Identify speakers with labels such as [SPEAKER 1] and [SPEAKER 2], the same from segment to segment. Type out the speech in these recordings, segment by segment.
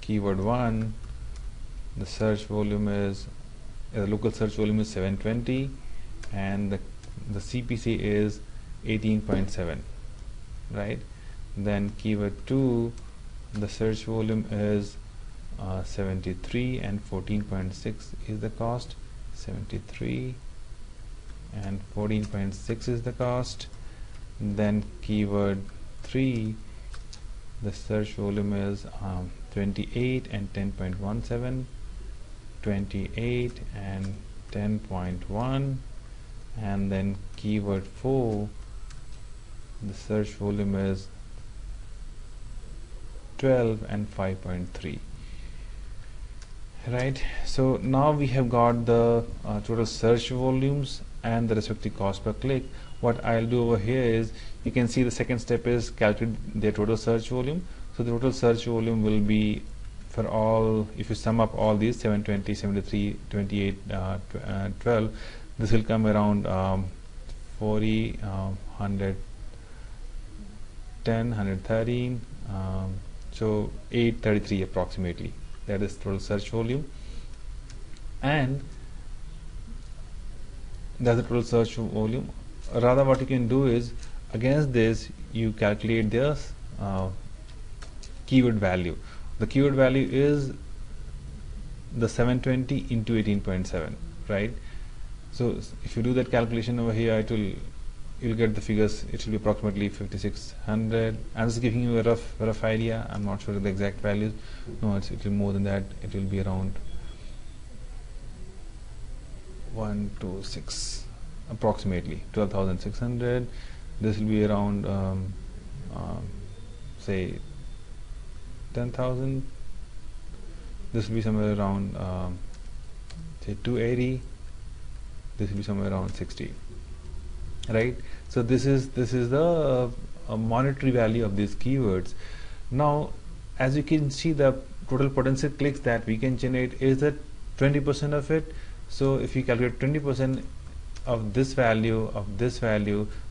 [SPEAKER 1] keyword 1, the search volume is the local search volume is 720 and the CPC is 18.7, right? Then keyword 2, the search volume is 73 and 14.6 is the cost. 73 and 14.6 is the cost. Then keyword 3, the search volume is 28 and 10.17, 28 and 10.1, and then keyword 4, the search volume is 12 and 5.3. right? So now we have got the total search volumes and the respective cost per click. What I'll do over here is, you can see the second step is calculate their total search volume. So the total search volume will be for all, if you sum up all these 720, 73, 28, 12, this will come around 40, 110, 113, so 833 approximately. That is total search volume, and that's the total search volume. Rather, what you can do is, against this you calculate the keyword value. The keyword value is the 720 into 18.7, right? So if you do that calculation over here, you'll get the figures. It will be approximately 5600. I'm just giving you a rough idea. I'm not sure of the exact values. No, it will be more than that. It will be around 126, approximately 12,600. This will be around say 10,000. This will be somewhere around say 280. This will be somewhere around 60, right? So this is the monetary value of these keywords. Now, as you can see, the total potential clicks that we can generate is at 20% of it. So if you calculate 20% of this value,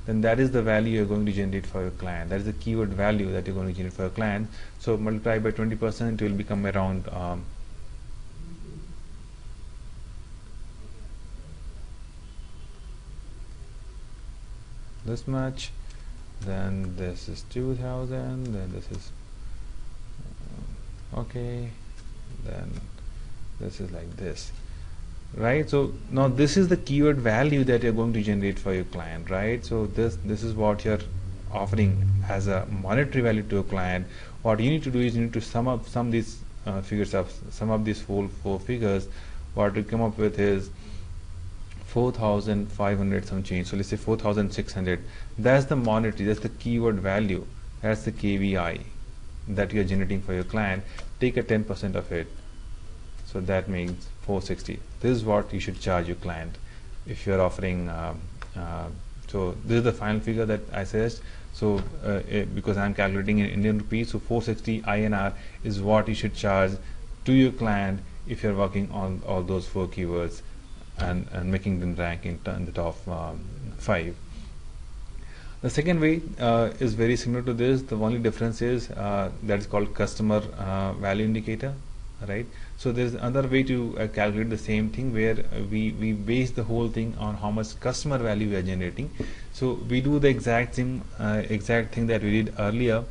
[SPEAKER 1] then that is the value you're going to generate for your client. That is the keyword value that you're going to generate for your client. So multiply by 20%, it will become around this much. Then this is 2000, then this is okay, then this is like this, right? So now this is the keyword value that you're going to generate for your client, right? So this is what you're offering as a monetary value to a client. What you need to do is, you need to sum these figures up, sum up these four figures. What we come up with is 4,500 some change. So let's say 4,600. That's the monetary, that's the keyword value, that's the KVI that you're generating for your client. Take a 10% of it, so that means 460. This is what you should charge your client if you're offering so this is the final figure that I suggest. So because I'm calculating in Indian rupees, so 460 INR is what you should charge to your client if you're working on all those 4 keywords and making them rank in the top 5. The second way is very similar to this. The only difference is that is called customer value indicator, right? So there's another way to calculate the same thing, where we base the whole thing on how much customer value we are generating. So we do the exact thing that we did earlier.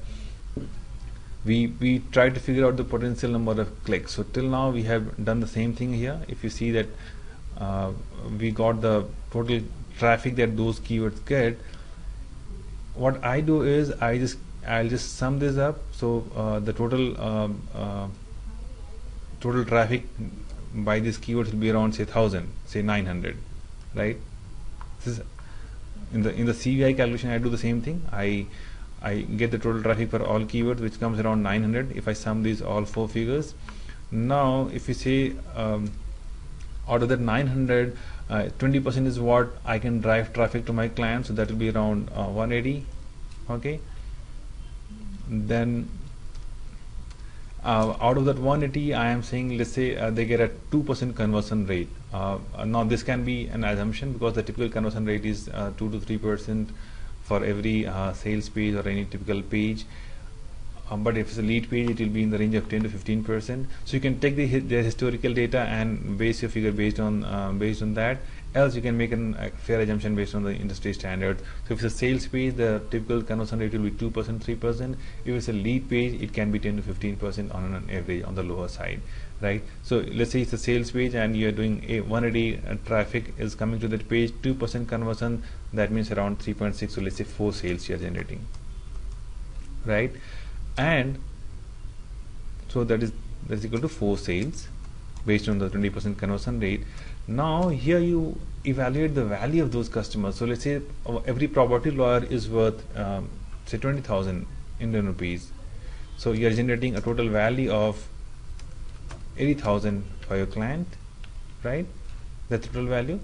[SPEAKER 1] We try to figure out the potential number of clicks. So till now we have done the same thing here. If you see that we got the total traffic that those keywords get. What I do is I'll just sum this up. So the total traffic by these keywords will be around say 1,000, say 900, right? This is in the CVI calculation. I do the same thing. I get the total traffic for all keywords, which comes around 900 if I sum these all 4 figures. Now if you say out of that 900, 20% is what I can drive traffic to my client, so that will be around 180. Okay, then out of that 180, I am saying, let's say they get a 2% conversion rate. Now this can be an assumption, because the typical conversion rate is 2 to 3% for every sales page or any typical page. but if it's a lead page, it will be in the range of 10 to 15%. So you can take the historical data and base your figure based on that. Else you can make a fair assumption based on the industry standards. So if it's a sales page, the typical conversion rate will be 2%, 3%. If it's a lead page, it can be 10 to 15% on an average on the lower side, right? So let's say it's a sales page and you're doing a 180 traffic is coming to that page, 2% conversion, that means around 3.6. So let's say 4 sales you're generating, right? And so that's equal to 4 sales based on the 20% conversion rate. Now here you evaluate the value of those customers. So let's say every property lawyer is worth say 20,000 Indian rupees. So you are generating a total value of 80,000 for your client, right? The total value.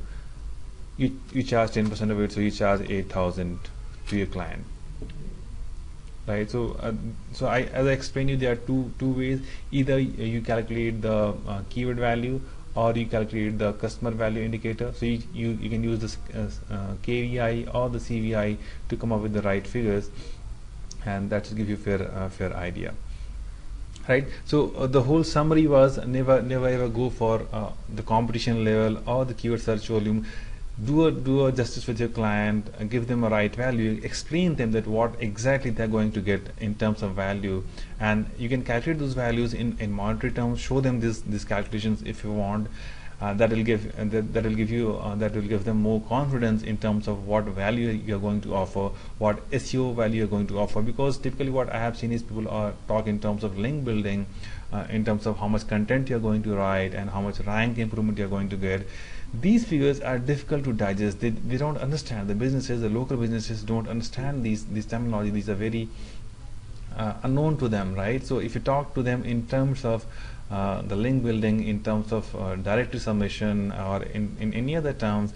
[SPEAKER 1] You charge 10% of it, so you charge 8,000 to your client, right? So as I explained you, there are two ways. Either you calculate the keyword value, or you calculate the customer value indicator. So you can use this KVI or the CVI to come up with the right figures, and that should give you fair idea, right? So the whole summary was never ever go for the competition level or the keyword search volume. Do a justice with your client, give them a right value, explain them that what exactly they're going to get in terms of value, and you can calculate those values in monetary terms. Show them these calculations if you want. That will give them more confidence in terms of what value you're going to offer, what SEO value you're going to offer. Because typically what I have seen is people are talk in terms of link building, in terms of how much content you're going to write and how much rank improvement you're going to get. These figures are difficult to digest. They don't understand. The local businesses don't understand these terminology. These are very unknown to them, right? So if you talk to them in terms of the link building, in terms of directory submission, or in any other terms,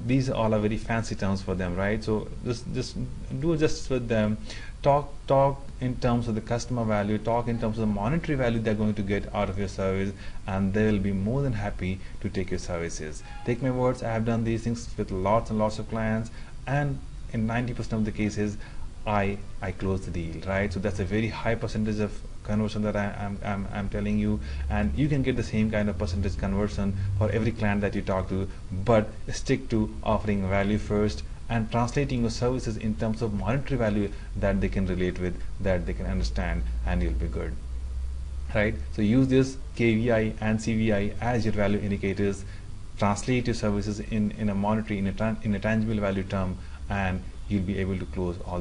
[SPEAKER 1] these all are very fancy terms for them, right? So just do justice with them. Talk in terms of the customer value, talk in terms of the monetary value they're going to get out of your service, and they will be more than happy to take your services. Take my words, I have done these things with lots and lots of clients, and in 90% of the cases I close the deal, right? So that's a very high percentage of conversion that I'm telling you, and you can get the same kind of percentage conversion for every client that you talk to, but stick to offering value first and translating your services in terms of monetary value that they can relate with, that they can understand, and you'll be good, right? So use this KVI and CVI as your value indicators. Translate your services in a monetary, in a tangible value term, and you'll be able to close all